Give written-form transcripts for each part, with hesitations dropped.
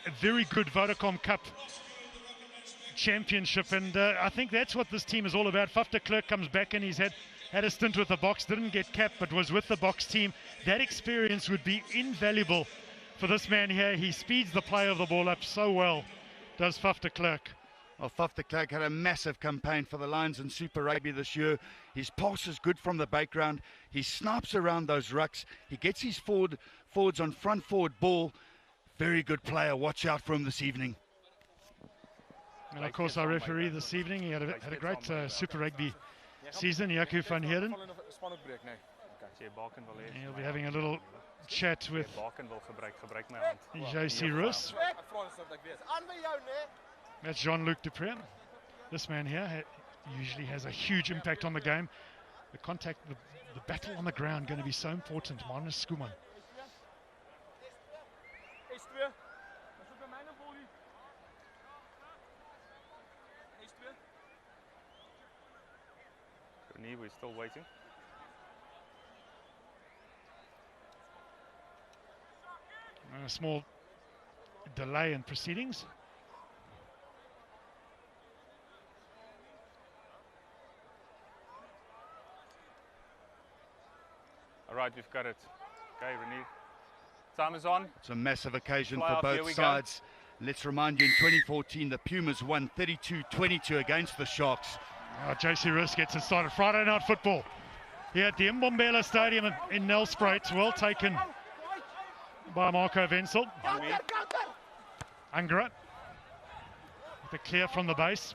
a very good Vodacom Cup championship, and I think that's what this team is all about. Faf de Klerk comes back and he's had a stint with the Boks, didn't get capped, but was with the Boks team. That experience would be invaluable for this man here. He speeds the play of the ball up so well, does Faf de Klerk. Well, Faf de Klerk had a massive campaign for the Lions in Super Rugby this year. His pass is good from the background. He snipes around those rucks. He gets his forwards on front forward ball. Very good player. Watch out for him this evening. And of course, our referee this evening, he had a great Super Rugby season, Jaco van Heerden. He'll be having a little chat with JC Roos. That's Jean-Luc Dupré. This man here usually has a huge impact on the game. The contact, the battle on the ground, going to be so important. Manus Skuman. We're still waiting. A small delay in proceedings. All right, we've got it. Okay, Renee. Time is on. It's a massive occasion Fly for off, both sides. Let's remind you, in 2014, the Pumas won 32-22 against the Sharks. JC Roos gets it started. Friday night football here at the Mbombela Stadium in Nelspruit. Well taken by Marco Wenzel. Angara with a clear from the base.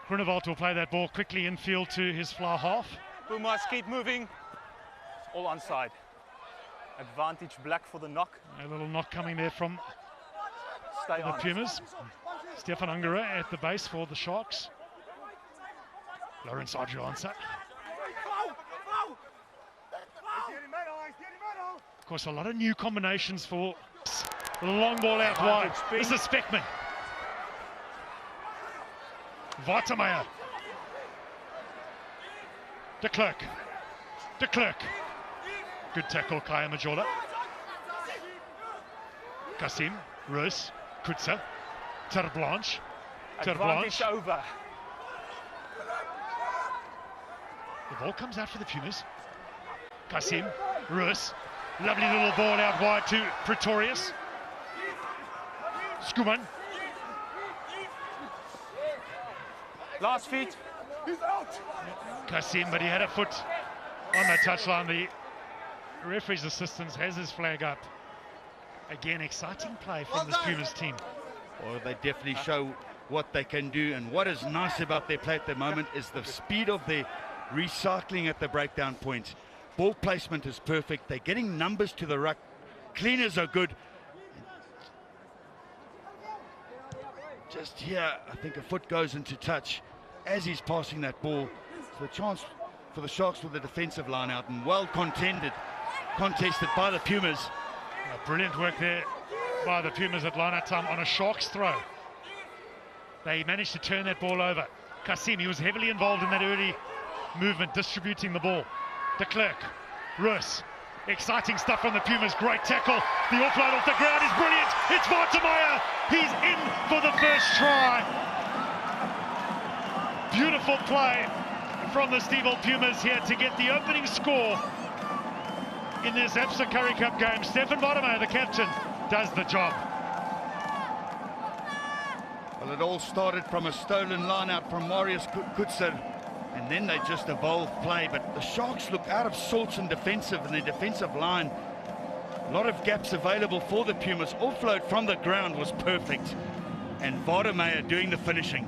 Groenewald will play that ball quickly infield to his fly half. Pumas keep moving. It's all onside. Advantage black for the knock. A little knock coming there from Stay the on. Pumas. Stefan Angara at the base for the Sharks. Lawrence Adriansa. Of course, a lot of new combinations for the long ball out wide. This is Speckman. Watermeyer. De Klerk. De Klerk. Good tackle, Kaya Majola. Kasim, Roos, Kutsa, Terblanche. Advantage over. The ball comes out for the Pumas. Kasim, Roos, lovely little ball out wide to Pretorius. Skuman. Last feet. Kasim, but he had a foot on the touchline. The referee's assistant has his flag up. Again, exciting play from this Pumas team. Well, they definitely show what they can do, and what is nice about their play at the moment is the speed of their recycling at the breakdown point. Ball placement is perfect. They're getting numbers to the ruck. Cleaners are good. Just here, I think a foot goes into touch as he's passing that ball. So a chance for the Sharks with the defensive line out, and well contested by the Pumas. Brilliant work there by the Pumas at line-out time on a Sharks throw. They managed to turn that ball over. Kasim, he was heavily involved in that early movement, distributing the ball. De Klerk, Roos, exciting stuff from the Pumas, great tackle. The offload off the ground is brilliant. It's Watermeyer. He's in for the first try. Beautiful play from the Steval Pumas here to get the opening score in this Absa Currie Cup game. Stefan Watermeyer, the captain, does the job. Well, it all started from a stolen line out from Marius Kutser, and then they just evolved play. But the Sharks look out of sorts in defensive, and their defensive line. A lot of gaps available for the Pumas. Offload from the ground was perfect, and Watermeyer doing the finishing.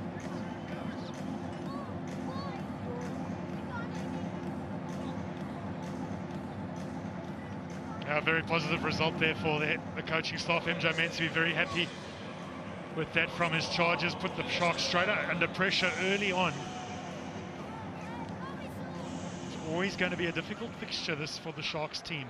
A very positive result there for the coaching staff. MJ Mensah be very happy with that from his charges. Put the Sharks straight under pressure early on. It's always going to be a difficult fixture, this, for the Sharks team.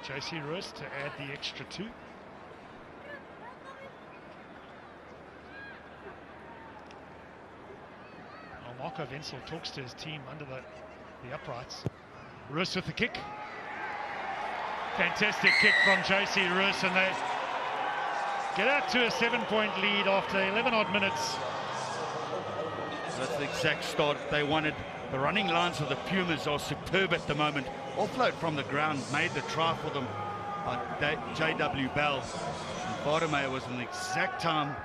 JC Roos to add the extra 2. Marco Wenzel talks to his team under the the uprights. Rus with the kick. Fantastic kick from JC Rus, and they get out to a 7-point lead after 11 odd minutes. That's the exact start they wanted. The running lines of the Pumas are superb at the moment. Offload from the ground made the try for them by J.W. Bell. And Bartomeu was in the exact time,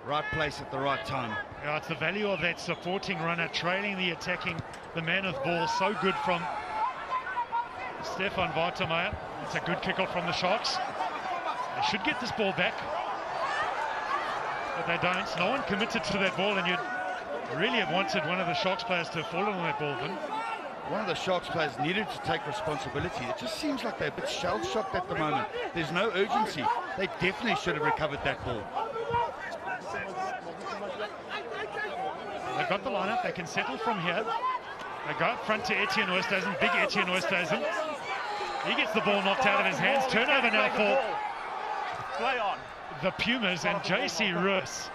right place at the right time. Yeah, it's the value of that supporting runner, trailing the attacking, the man with ball. So good from Stefan Bartomeu. It's a good kick-off from the Sharks. They should get this ball back, but they don't. No one committed to that ball, and you'd really have wanted one of the Sharks players to have fallen on that ball, Vin. One of the Sharks players needed to take responsibility. It just seems like they're a bit shell-shocked at the moment. There's no urgency. They definitely should have recovered that ball. They've got the lineup. They can settle from here. They go up front to Etienne Oosthuizen. Big Etienne Oosthuizen. He gets the ball knocked out of his hands. Turnover now for Play on. the Pumas, and JC Rus.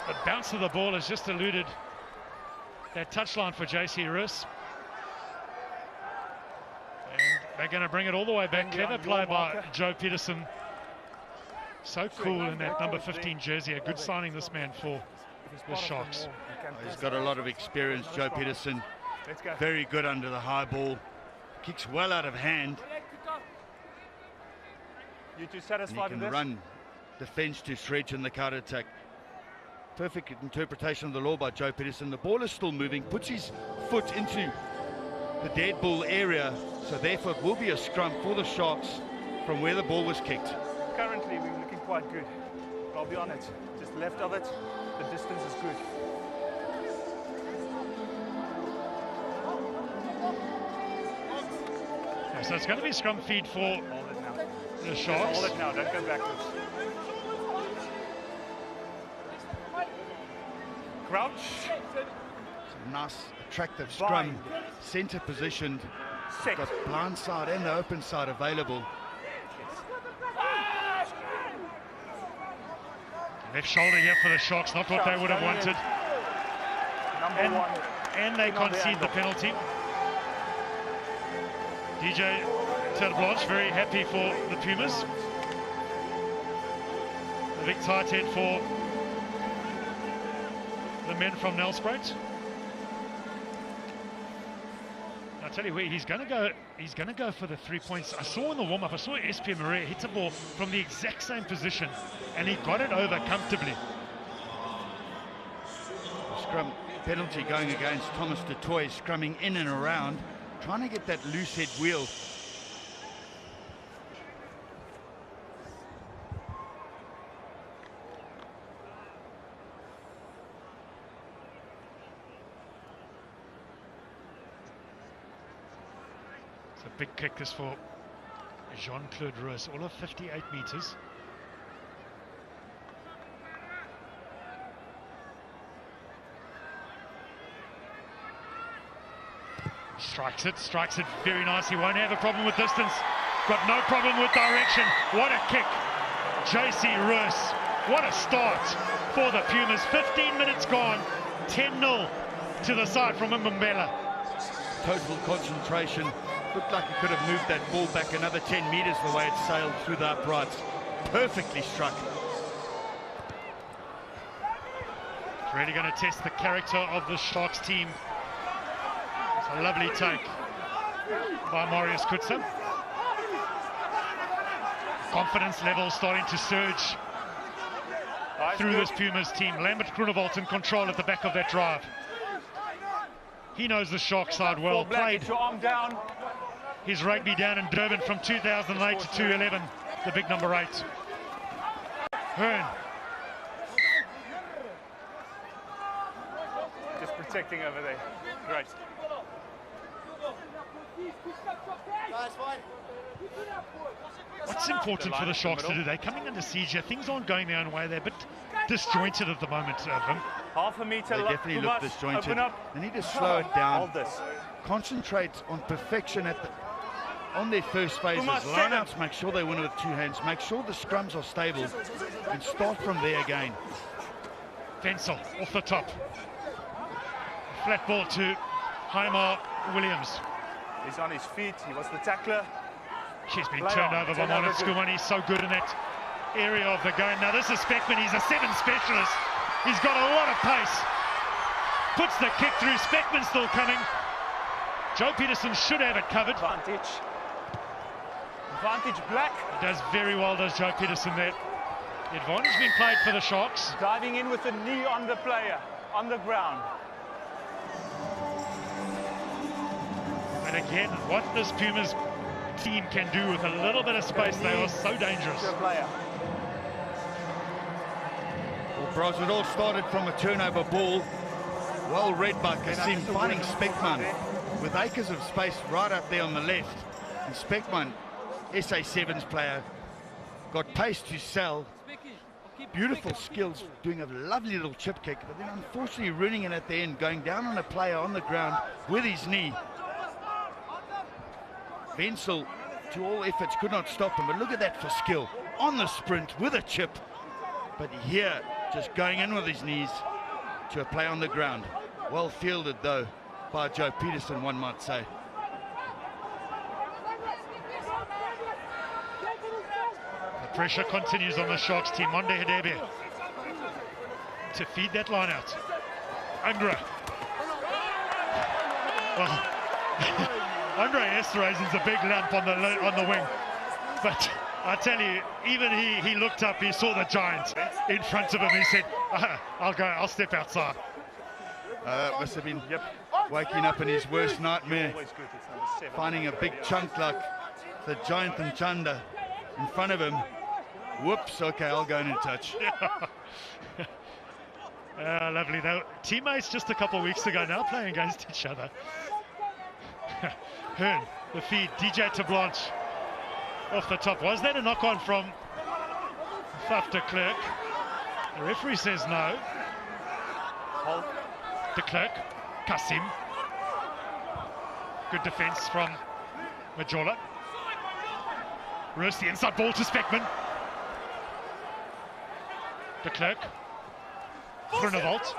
The bounce of the ball has just eluded that touchline for JC Rus. And they're going to bring it all the way back. Clever play by Joe Peterson. So cool in that number 15 jersey. A good signing, this man, for the Sharks. He's got a lot of experience, Joe Peterson. Very good under the high ball. Kicks well out of hand. You two And satisfied he with can this? run defense to stretch in the counter attack. Perfect interpretation of the law by Joe Peterson. The ball is still moving, puts his foot into the dead ball area, so therefore it will be a scrum for the Sharks from where the ball was kicked. Currently, we're looking quite good. But I'll be honest, just left of it, the distance is good. So it's going to be scrum feed for Hold it now. the Sharks. Hold it now, don't go backwards. Crouch. It's a nice, attractive scrum, Bind. centre positioned. Set. Got blind side and the open side available. Left shoulder here for the Sharks, not what they would have wanted. Number one. And they On the concede the angle. penalty. DJ Terblanche very happy for the Pumas. The big tight head for the men from Nelspruit. I tell you where he's going to go. He's going to go for the 3 points. I saw in the warm-up, I saw SP Maria hit a ball from the exact same position, and he got it over comfortably. Scrum penalty going against Thomas du Toit, scrumming in and around, trying to get that loose head wheel. It's a big kick this for Jean-Claude Rus, all of 58 meters. Strikes it very nicely. Won't have a problem with distance. Got no problem with direction. What a kick. JC Rus. What a start for the Pumas. 15 minutes gone. 10-0 to the side from Mbumbela. Total concentration. Looked like he could have moved that ball back another 10 meters the way it sailed through the uprights. Perfectly struck. It's really going to test the character of the Sharks team. It's a lovely take by Marius Kutzer. Confidence level starting to surge through this Pumas team. Lambert Groenewald in control at the back of that drive. He knows the Shark side well. Played Get your arm down. his rugby down in Durban from 2008 to 2011, the big number 8. Hearn. Just protecting over there. Great. What's important for the Sharks to do? They're coming under siege here. Things aren't going their own way. They're a bit disjointed at the moment, Vim. Half a meter. They definitely look Pumas, disjointed. Open up. They need to slow it down. Hold this. Concentrate on perfection on their first phases. Pumas, Lineouts, make sure they win with 2 hands. Make sure the scrums are stable and start from there again. Fensel off the top. Flat ball to Haimar Williams. He's on his feet. He was the tackler. She's been Play turned on. over by Turn over Monet good. Skuman. He's so good in that area of the game. Now this is Speckman. He's a 7 specialist. He's got a lot of pace. Puts the kick through. Speckman still coming. Joe Peterson should have it covered. Advantage. Advantage black. Does very well, does Joe Peterson there. The advantage being played for the Sharks. Diving in with the knee on the player, on the ground. And again, what this Pumas team can do with a little bit of space, they are so dangerous. To a player. Well, Bros, it all started from a turnover ball. Well read by Kasim, finding Speckman with acres of space right up there on the left. And Speckman, SA7's player, got pace to sell. Beautiful skills, doing a lovely little chip kick, but then unfortunately ruining it at the end, going down on a player on the ground with his knee. Wenzel, to all efforts, could not stop him, but look at that for skill. On the sprint with a chip, but here, just going in with his knees to a play on the ground. Well fielded, though, by Joe Peterson, one might say. The pressure continues on the Sharks team. Monde Hedebe to feed that line out. Ungra. Well, Andre Esterhuizen's a big lamp on the wing, but I tell you, even he looked up, he saw the giant in front of him. He said, I'll step outside. That must have been waking up in his worst nightmare, Always good. It's number 7. finding a big chunk like the giant and Chanda in front of him. Whoops, okay, I'll go in and touch. Lovely. They were teammates just a couple of weeks ago, now playing against each other. Hearn, the feed, DJ to Blanche off the top. Was that a knock-on from Faf de Klerk? The referee says no. Hold. De Klerk, Kasim. Good defense from Majola. Roos, the inside ball to Speckman. De Klerk. Groenewald.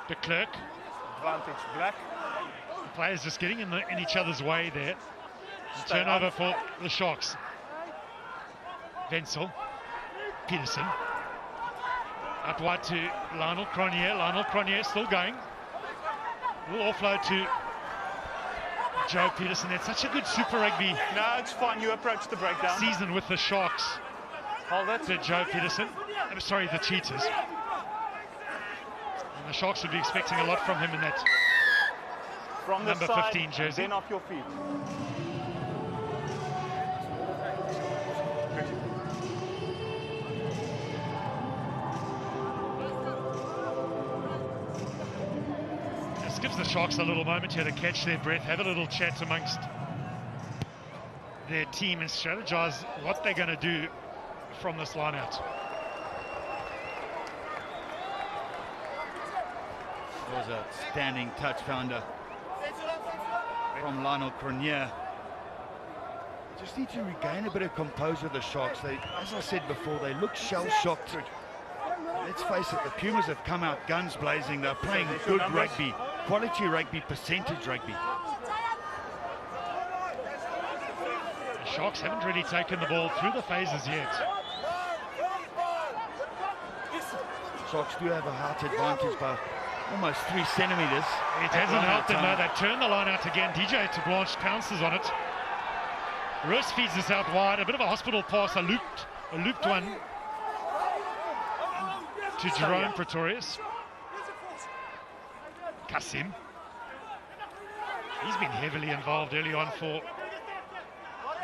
De Klerk. Advantage black. The players just getting in each other's way there. Stay Turnover on. for the Sharks. Wenzel. Peterson. Out wide to Lionel Cronje. Lionel Cronje still going. Little offload to Joe Peterson. It's such a good Super Rugby No, it's fine. You approach the breakdown. season with the Sharks. Hold it. To Joe Peterson. I'm sorry, the Cheetahs. And the Sharks would be expecting a lot from him in that From the number side, 15 jersey. then off your feet. This gives the Sharks a little moment here to catch their breath, have a little chat amongst their team and strategize what they're going to do from this line out. It was a standing touch founder from Lionel Cronje. Just need to regain a bit of composure, the Sharks. They, as I said before, they look shell-shocked. Let's face it, the Pumas have come out guns blazing. They're playing good rugby, quality rugby, percentage rugby. The Sharks haven't really taken the ball through the phases yet. Sharks do have a height advantage by almost 3 centimetres. It hasn't helped them though. They've turned the line out again. DJ to Blanche pounces on it. Roos feeds this out wide. A bit of a hospital pass, a looped one to Jerome Pretorius. Kasim. He's been heavily involved early on for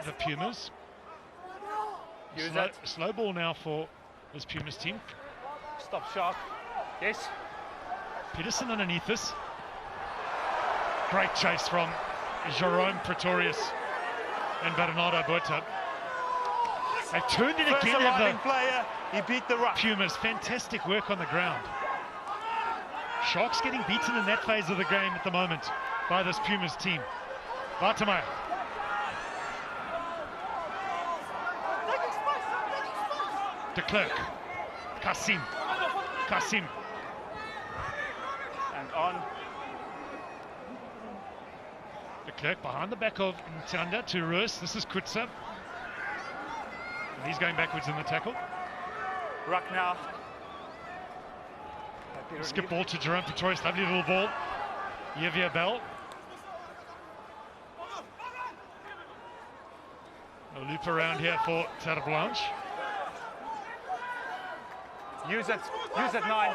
the Pumas. Slow ball now for this Pumas team. Stop sharp. Yes. Peterson underneath this. Great chase from Jerome Pretorius and Bernardo Botha. They've turned it First again, arriving have player, he beat the ruck. the Pumas. Fantastic work on the ground. Sharks getting beaten in that phase of the game at the moment by this Pumas team. Bartomeu. De Klerk. Kasim. on. De Klerk behind the back of Ntanda to Roos. This is Kutsa. And he's going backwards in the tackle. Ruck now. Skip ball to Jerome Pretorius. Lovely little ball. Yevia Bell. A loop around here for Terre Blanche. Use it 9.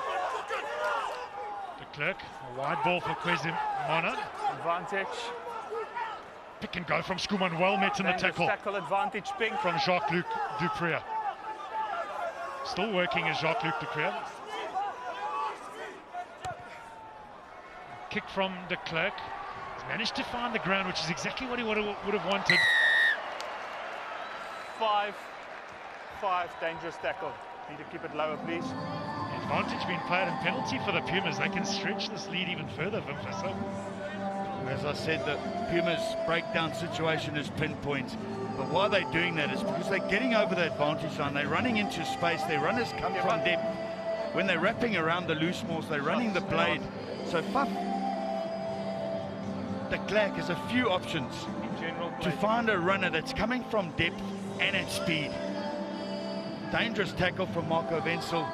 De Klerk, a wide ball for Kwesi Mona. Advantage. Pick and go from Skuman, well met in the tackle. Tackle advantage, Pink. From Jacques-Luc Duprier. Still working as Jacques-Luc Duprier. Kick from De Klerk. He's managed to find the ground, which is exactly what he would have wanted. 5. Dangerous tackle. Need to keep it lower, please. Advantage being played and penalty for the Pumas. They can stretch this lead even further, Vimfasa. As I said, the Pumas' breakdown situation is pinpoint. But why they're doing that is because they're getting over the advantage line. They're running into space. Their runners come from depth. When they're wrapping around the loose balls, they're running the blade. So Faf de Klerk has a few options to find a runner that's coming from depth and at speed. Dangerous tackle from Marco Wenzel,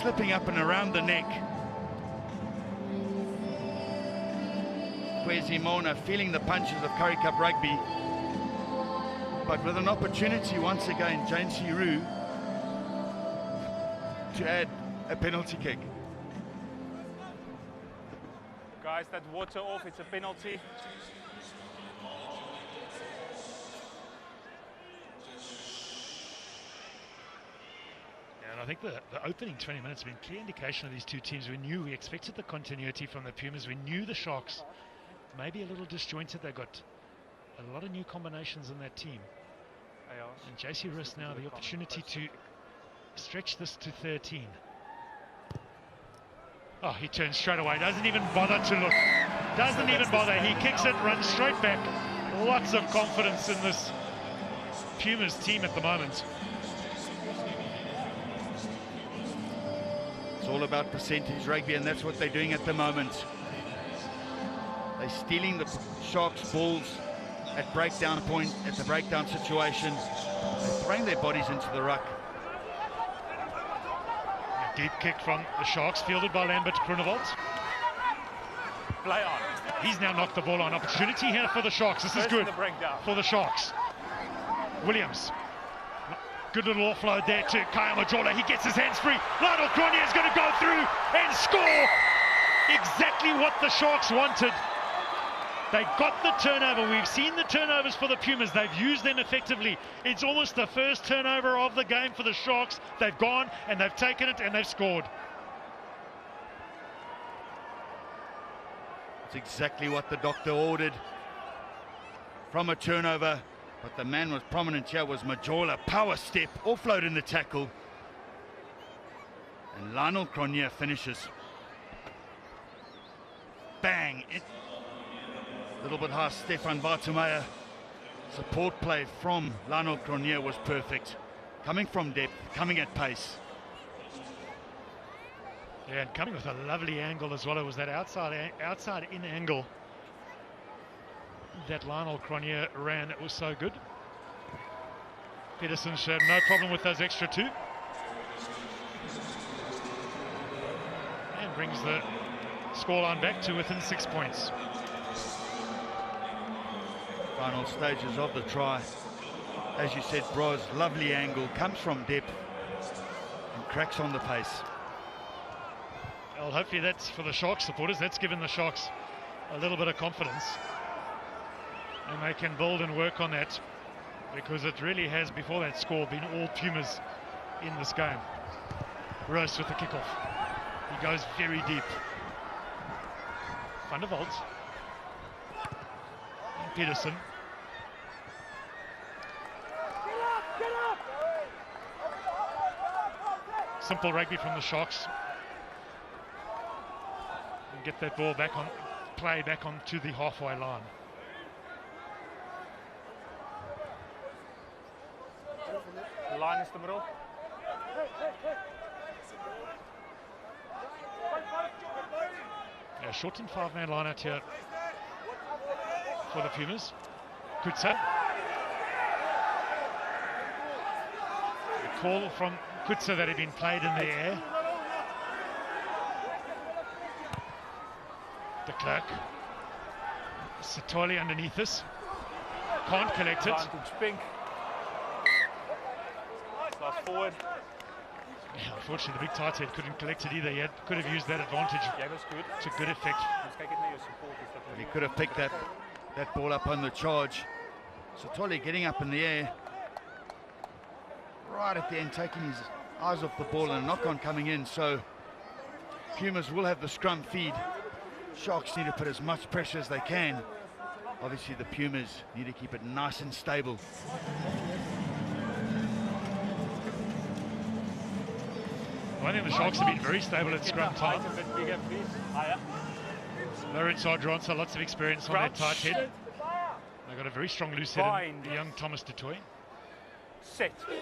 slipping up and around the neck. Kwesi Mona feeling the punches of Currie Cup rugby, but with an opportunity once again, Jane Siru to add a penalty kick. Guys, that water off, it's a penalty. And I think the opening 20 minutes have been a clear indication of these two teams. We expected the continuity from the Pumas. We knew the Sharks maybe a little disjointed. They got a lot of new combinations in that team. And JC Riss now the opportunity to stretch this to 13. Oh, he turns straight away. Doesn't even bother to look. Doesn't even bother. He kicks it, runs straight back. Lots of confidence in this Pumas team at the moment. It's all about percentage rugby, and that's what they're doing at the moment. They're stealing the Sharks' balls at breakdown point, at the breakdown situation. They're throwing their bodies into the ruck. A deep kick from the Sharks, fielded by Lambert Grunewald. Play on. He's now knocked the ball on. Opportunity here for the Sharks. This is good for the Sharks. Williams. Good little offload there to Kaya Majola. He gets his hands free. Lionel Cronje is going to go through and score. Exactly what the Sharks wanted. They got the turnover. We've seen the turnovers for the Pumas. They've used them effectively. It's almost the first turnover of the game for the Sharks. They've gone and they've taken it and they've scored. It's exactly what the doctor ordered from a turnover. But the man was prominent here was Majola. Power step, offload in the tackle. And Lionel Cronje finishes. Bang! A little bit high, Stefan Bartomeu. Support play from Lionel Cronje was perfect. Coming from depth, coming at pace. Yeah, and coming with a lovely angle as well. It was that outside in angle that Lionel Cronje ran. It was so good. Peterson showed no problem with those extra 2. And brings the scoreline back to within 6 points. Final stages of the try. As you said, Bros, lovely angle, comes from depth and cracks on the pace. Well, hopefully that's for the Sharks supporters. That's given the Sharks a little bit of confidence. And they can build and work on that, because it really has, before that score, been all Pumas in this game. Roos with the kickoff. He goes very deep. Van der Walt. And Peterson. Simple rugby from the Sharks. And get that ball back on, play back onto the halfway line. Line is the middle. Yeah, A shortened 5-man line out here for the Pumas. Kutsa. A call from Kutsa that had been played in the air. De Klerk. Satoli underneath this. Can't collect it. Advantage pink. Last forward. Yeah, unfortunately, the big tight head couldn't collect it either. He could have used that advantage to good effect. He could have picked that ball up on the charge. Satoli getting up in the air. Right at the end, taking his eyes off the ball and a knock-on coming in. So Pumas will have the scrum feed. Sharks need to put as much pressure as they can. Obviously, the Pumas need to keep it nice and stable. I think the Sharks have been very stable at scrum time. Lawrence Ardronsa, lots of experience on that tight head. They've got a very strong loose head in the young Thomas du Toit. Set. You've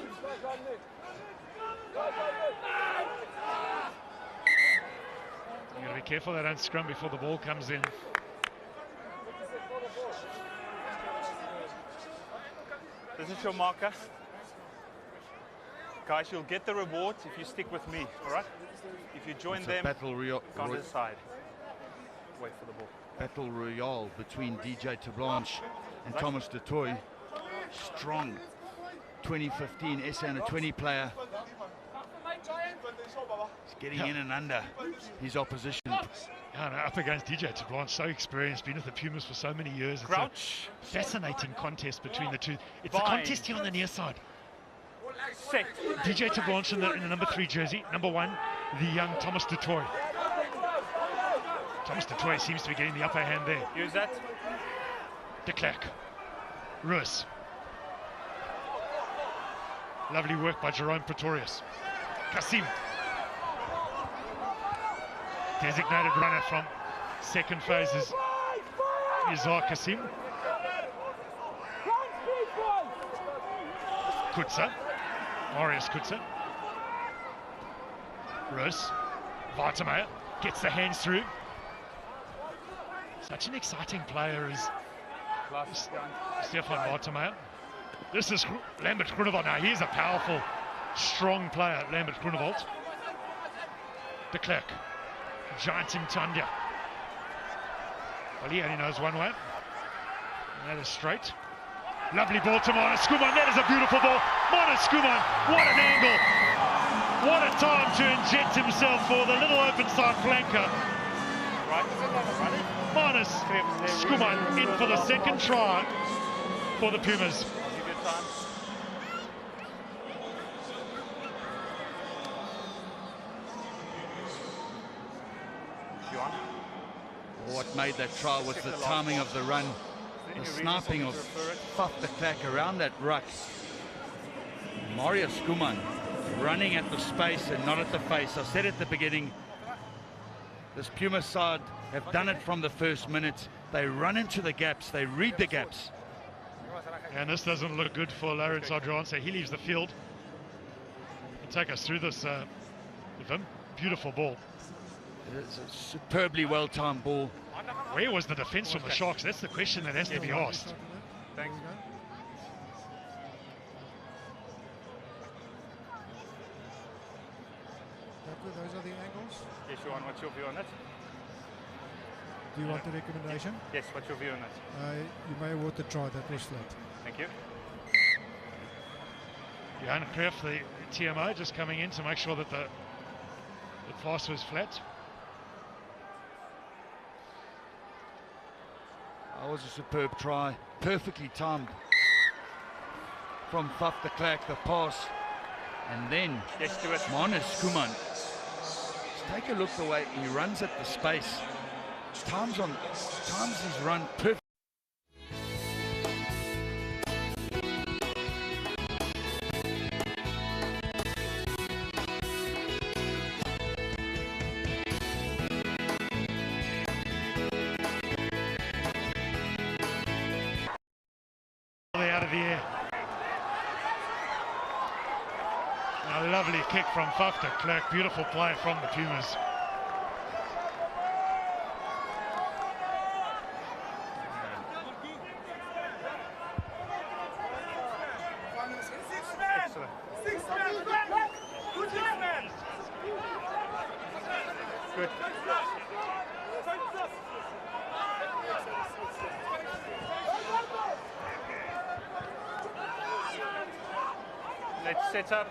got to be careful they don't scrum before the ball comes in. This is your marker. Guys, you'll get the rewards if you stick with me, all right? If you join them, battle go on the side. Wait for the ball. Battle royale between DJ Tablanche and Thomas du Toit. Strong 2015 SA under 20 player. He's getting in and under his opposition. Up against DJ Tablanche, so experienced, been with the Pumas for so many years. It's a fascinating contest between the two. It's a contest here on the near side. Set. DJ Tablanche in the number 3 jersey. Number 1, the young Thomas du Toit. Thomas du Toit seems to be getting the upper hand there. Use that. De Klerk. Ruiz. Lovely work by Jerome Pretorius. Kasim. Designated runner from second phase is Izar Kasim. Kutsa. Marius Kutsa. Ruiz. Vartemeyer gets the hands through. Such an exciting player is Stefan Vartemeyer. This is Lambert Groenewald. Now he's a powerful, strong player, Lambert Groenewald. De Klerk. Giant in Tandja. Well, he only knows one way. And that is straight. Lovely ball to Manus Skuman. That is a beautiful ball. Manus Skuman, what an angle. What a time to inject himself for the little open side flanker. Manus Skuman in for the second try for the Pumas. What made that try was the timing of the run, the sniping of Faf de Klerk around that ruck. Marius Skuman running at the space and not at the face. I said at the beginning, this Puma side have done it from the first minute. They run into the gaps, they read the gaps. And this doesn't look good for Lawrence Ardronsa. He leaves the field. He'll take us through this with him. Beautiful ball. It's a superbly well-timed ball. Where was the defense from the Sharks? That's the question that has to be asked. Thanks. Those are the angles. Yes, Johan, what's your view on it? Do you want the recommendation? Yes, what's your view on it? You may award the try, that was flat. Thank you. Johan Kreff, the TMO, just coming in to make sure that the pass was flat. That was a superb try, perfectly timed from Faf de Klerk, the pass, and then Manus Skuman. Take a look the way he runs at the space. Times his run perfect. Out of the air. A lovely kick from Faf de Klerk. Beautiful play from the Pumas. Good. Let's set up.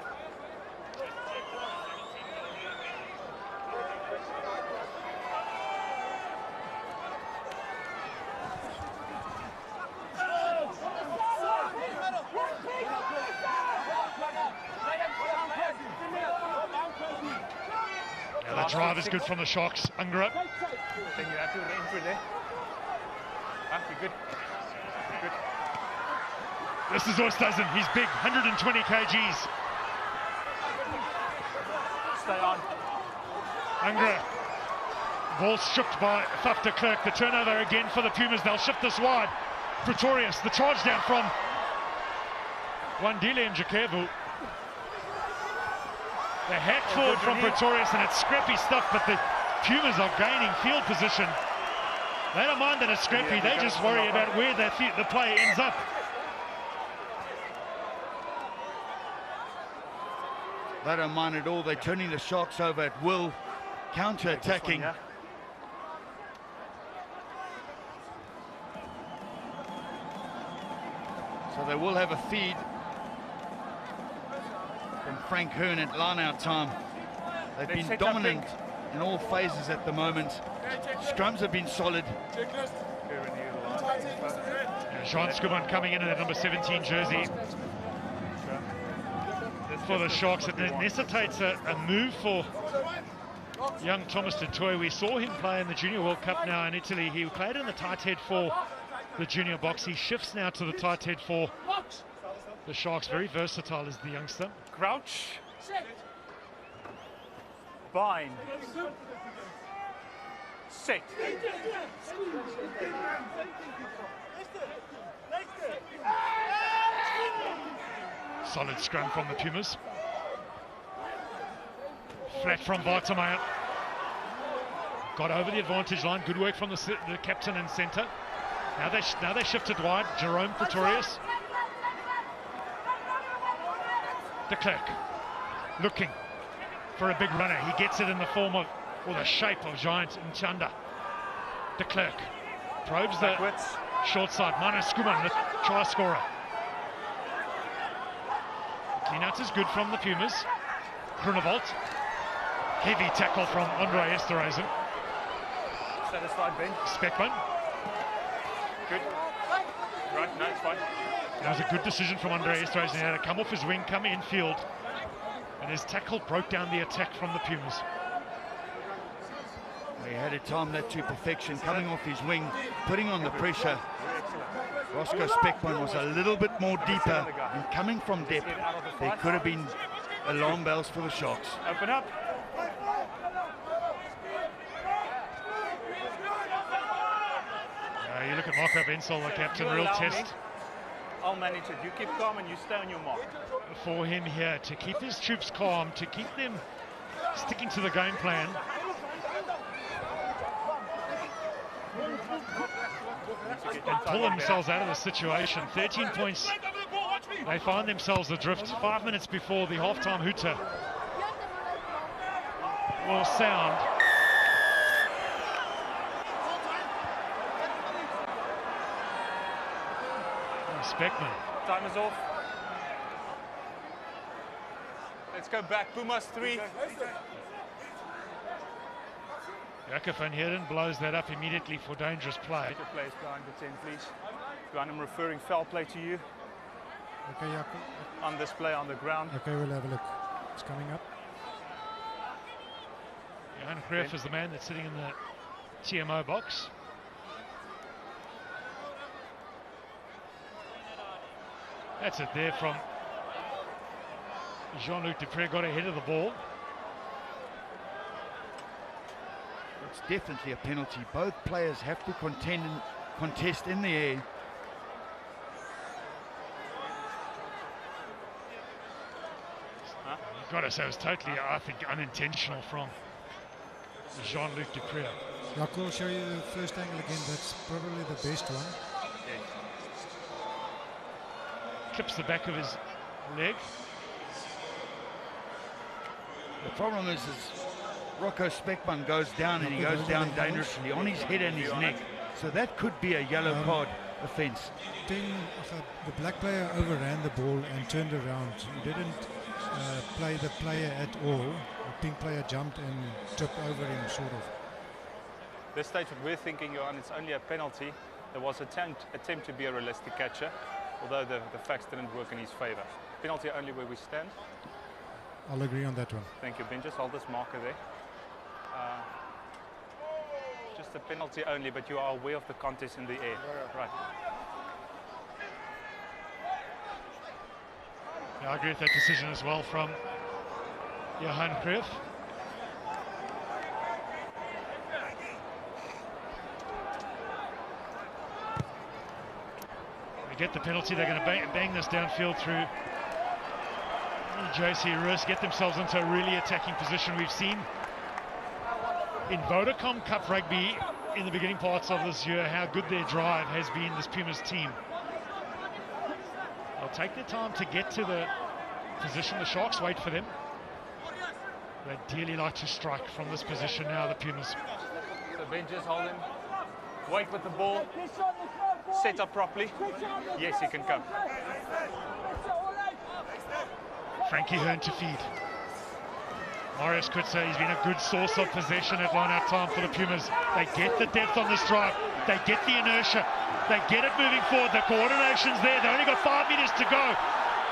Now the drive is good from the Sharks. Ungra. Then you have to enter there. Ah, you're good. Good. This is Oosthuizen. He's big, 120 kgs. Stay on. Ungra. Ball stripped by Faf de Klerk. The turnover again for the Pumas. They'll shift this wide. Pretorius, the charge down from Wandile and Jakevu. The hack forward from Pretorius, and it's scrappy stuff, but the Pumas are gaining field position. They don't mind that it's scrappy, they just worry about where the play ends up. They don't mind at all. They're turning the Sharks over at will, counter-attacking. Yeah. So they will have a feed from Frank Hearn at line-out time. They've been dominant in all phases at the moment. Scrums have been solid. Jean Schumann coming in that number 17 jersey for the Sharks. It necessitates a move for young Thomas du Toit. We saw him play in the Junior World Cup now in Italy. He played in the tight head for the junior box. He shifts now to the tight head for the Sharks. Very versatile is the youngster. Crouch. Bind. Set. Solid scrum from the Pumas. Flat from Bartemeyer. Got over the advantage line. Good work from the captain and centre. Now they shifted wide. Jerome Pretorius. De Klerk looking for a big runner. He gets it in the form of, or the shape of Giant Nchanda. De Klerk probes the short side. Manu Skuman, the try scorer. Clean-out is good from the Pumas. Grunewald. Heavy tackle from Andre Esterhuizen. Satisfied, Ben. Speckman. Good. Right, no, it's fine. That was a good decision from Andre Esterhuizen. He had to come off his wing, come infield, and his tackle broke down the attack from the Pumas. He had to time that to perfection, coming off his wing, putting on the pressure. Roscoe Speckman was a little bit more deeper, and coming from depth, there could have been alarm bells for the Sharks. Open up. You look at Marco Bensel, the captain, real test. I'll manage it. You keep calm and you stay on your mark. For him here, to keep his troops calm, to keep them sticking to the game plan. And pull themselves out of the situation. 13 points. They find themselves adrift 5 minutes before the halftime hooter will sound. Speckman. Time is off. Let's go back. Pumas 3. Jakob van Heerden blows that up immediately for dangerous play. Take your place behind the 10, please. Behind him referring foul play to you. Okay, Jakob. On display on the ground. Okay, we'll have a look. It's coming up. Johan Greff is the man that's sitting in the TMO box. That's it there from Jean-Luc Dupré, got ahead of the ball. It's definitely a penalty. Both players have to contest in the air. You've got to say it was totally, I think, unintentional from Jean-Luc Dupré. Jakob will show you the first angle again. That's probably the best one. Clips the back of his leg. The problem is Rocco Speckman goes down, and he goes down dangerously on his head and his neck. So that could be a yellow card offence. The black player overran the ball and turned around. He didn't play the player at all. The pink player jumped and tripped over him, sort of. This stage, what we're thinking, Johan, it's only a penalty. There was an attempt to be a realistic catcher, although the facts didn't work in his favour. Penalty only where we stand. I'll agree on that one. Thank you, Ben. Just hold this marker there. Just a penalty only, but you are aware of the contest in the air. Right. Yeah, I agree with that decision as well from Johan Currie. They get the penalty, they're going to bang this downfield through JC Roos, get themselves into a really attacking position. We've seen in Vodacom Cup Rugby in the beginning parts of this year how good their drive has been, this Pumas team. They'll take their time to get to the position. The Sharks wait for them. They ideally like to strike from this position now, the Pumas. So Ben, just hold him. Wait with the ball. Set up properly. Yes, he can come. Frankie Hearn to feed. Marius Kutzer, he's been a good source of possession at line-out time for the Pumas. They get the depth on this drive. They get the inertia. They get it moving forward. The coordination's there. They've only got 5 meters to go.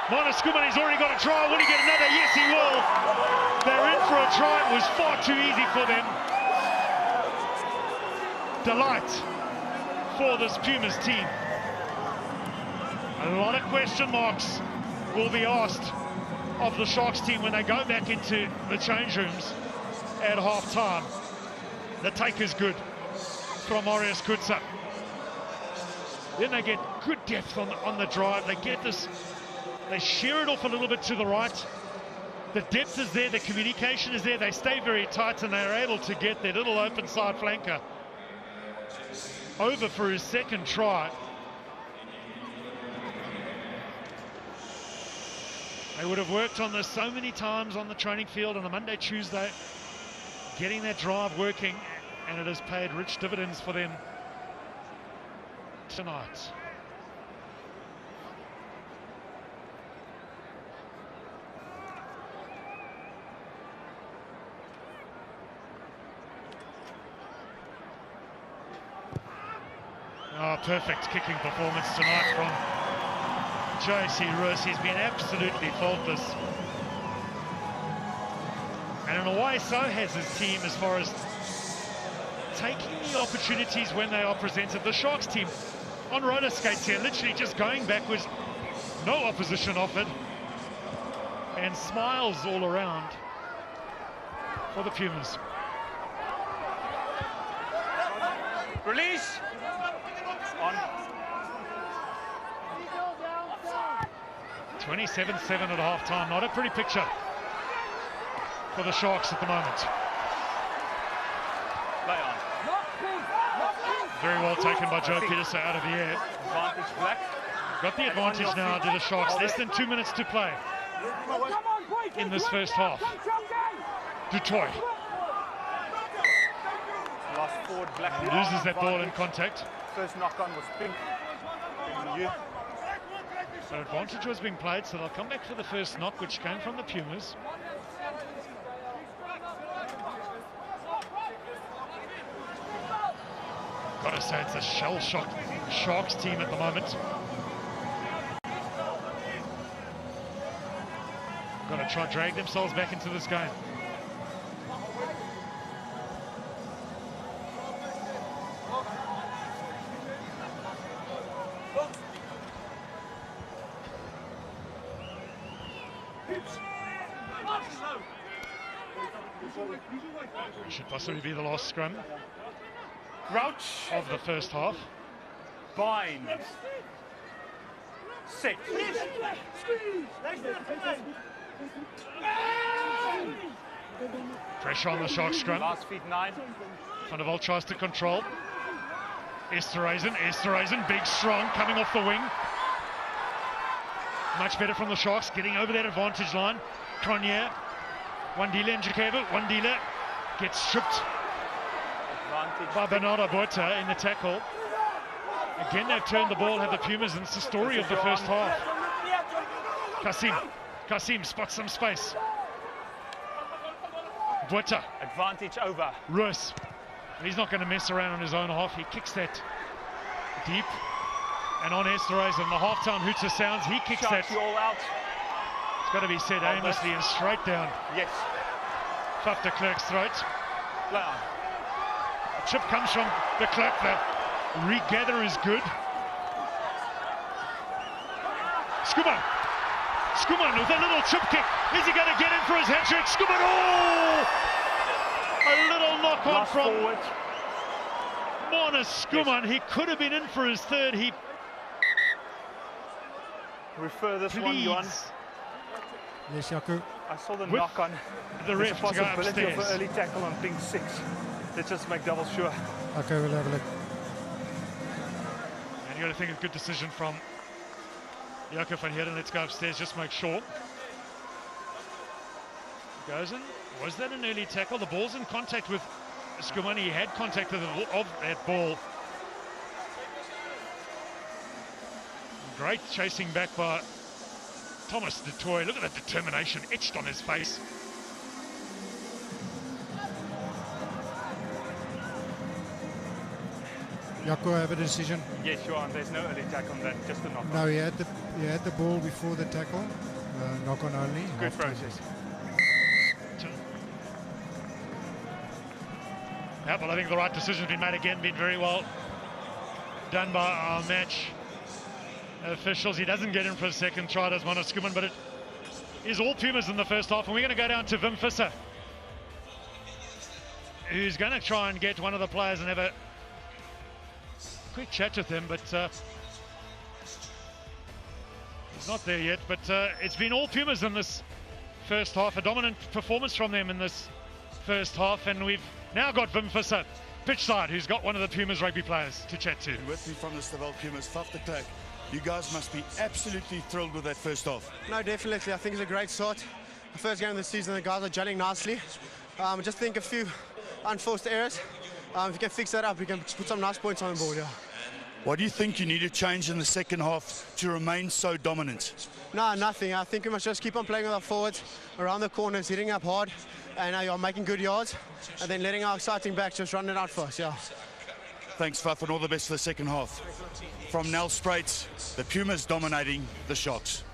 Manus Skuman, he's already got a try. Will he get another? Yes, he will. They're in for a try. It was far too easy for them. Delight for this Pumas team. A lot of question marks will be asked of the Sharks team when they go back into the change rooms at half-time. The take is good from Marius Kutzer. Then they get good depth on the drive. They get this, they shear it off a little bit to the right. The depth is there, the communication is there. They stay very tight and they're able to get their little open side flanker over for his second try. They would have worked on this so many times on the training field on a Monday, Tuesday, getting that drive working, and it has paid rich dividends for them tonight. Oh, perfect kicking performance tonight from JC Roos. He's been absolutely faultless. And in a way, so has his team as far as taking the opportunities when they are presented. The Sharks team on roller skates here, literally just going backwards, no opposition offered, and smiles all around for the Pumas. Release. On. 27-7 at half-time. Not a pretty picture for the Sharks at the moment. Play on. Very well taken by Joe Peterson out of the air. Advantage black. Got the advantage now to the Sharks. Less than 2 minutes to play in this first half. Dutoy Last forward black. loses that ball in contact. First knock on was pink. So advantage was being played, so they'll come back for the first knock, which came from the Pumas. Gotta say, it's a shell-shocked Sharks team at the moment. Gotta try drag themselves back into this game. Should possibly be the last scrum Crouch. of the first half. Bind. Set. Pressure on the Sharks scrum. Last feet 9. Van der Walt tries to control. Esterhuizen, big, strong, coming off the wing. Much better from the Sharks, getting over that advantage line. Cronje, Wandile and Jakevo. Wandile Gets stripped Advantage. by Bernardo Botha in the tackle. Again, they've turned the ball, have the Pumas, and it's the story of the first half. Kasim spots some space. Botha. Advantage over. Roos. He's not going to mess around on his own half. He kicks that deep. And on Esterhazy, and the halftime hooter sounds, he kicks that. Shot you all out. It's got to be said aimlessly and straight down. Yes. Faf de Klerk's throat. Play on. The chip comes from de Klerk. The regather is good. Skuman with a little chip kick. Is he going to get in for his hat-trick? Skuman, oh! A little knock-on from forward. Marnus Skuman. Yes. He could have been in for his third. He refer this one, Johan. Yes, Jaco. I saw the knock on. The ref There's a to go possibility of upstairs. an early tackle on ping 6. Let's just make double sure. Okay, we'll have a look. And you got to think a good decision from Jaco van Heerden. Let's go upstairs, just make sure. Goes in. Was that an early tackle? The ball's in contact with Skuman. He had contact of that ball. Great chasing back by Thomas du Toit. Look at that determination etched on his face. Jaco, have a decision. Yes, Johan, there's no early tackle on that, just a knock on. No, he had the ball before the tackle. Knock on only. Good process. Yeah, well, I think the right decision's been made again, been very well done by our match officials. He doesn't get in for a second try, does Marnus Skuman, but it is all Pumas in the first half, and we're going to go down to Wim Visser, who's going to try and get one of the players and have a quick chat with him, but he's not there yet. But it's been all Pumas in this first half, a dominant performance from them in this first half, and we've now got Wim Visser, pitch side, who's got one of the Pumas rugby players to chat to. With me from the Steval Pumas, Faf de Klerk. You guys must be absolutely thrilled with that first half. No, definitely. I think it's a great start. The first game of the season, the guys are gelling nicely. Just think a few unforced errors. If you can fix that up, we can put some nice points on the board, yeah. What do you think you need to change in the second half to remain so dominant? No, nothing. I think we must just keep on playing with our forwards, around the corners, hitting up hard, and you're making good yards, and then letting our exciting backs just run it out for us, yeah. Thanks, Faf, and all the best for the second half. From Nel Straits, the Pumas dominating the Sharks.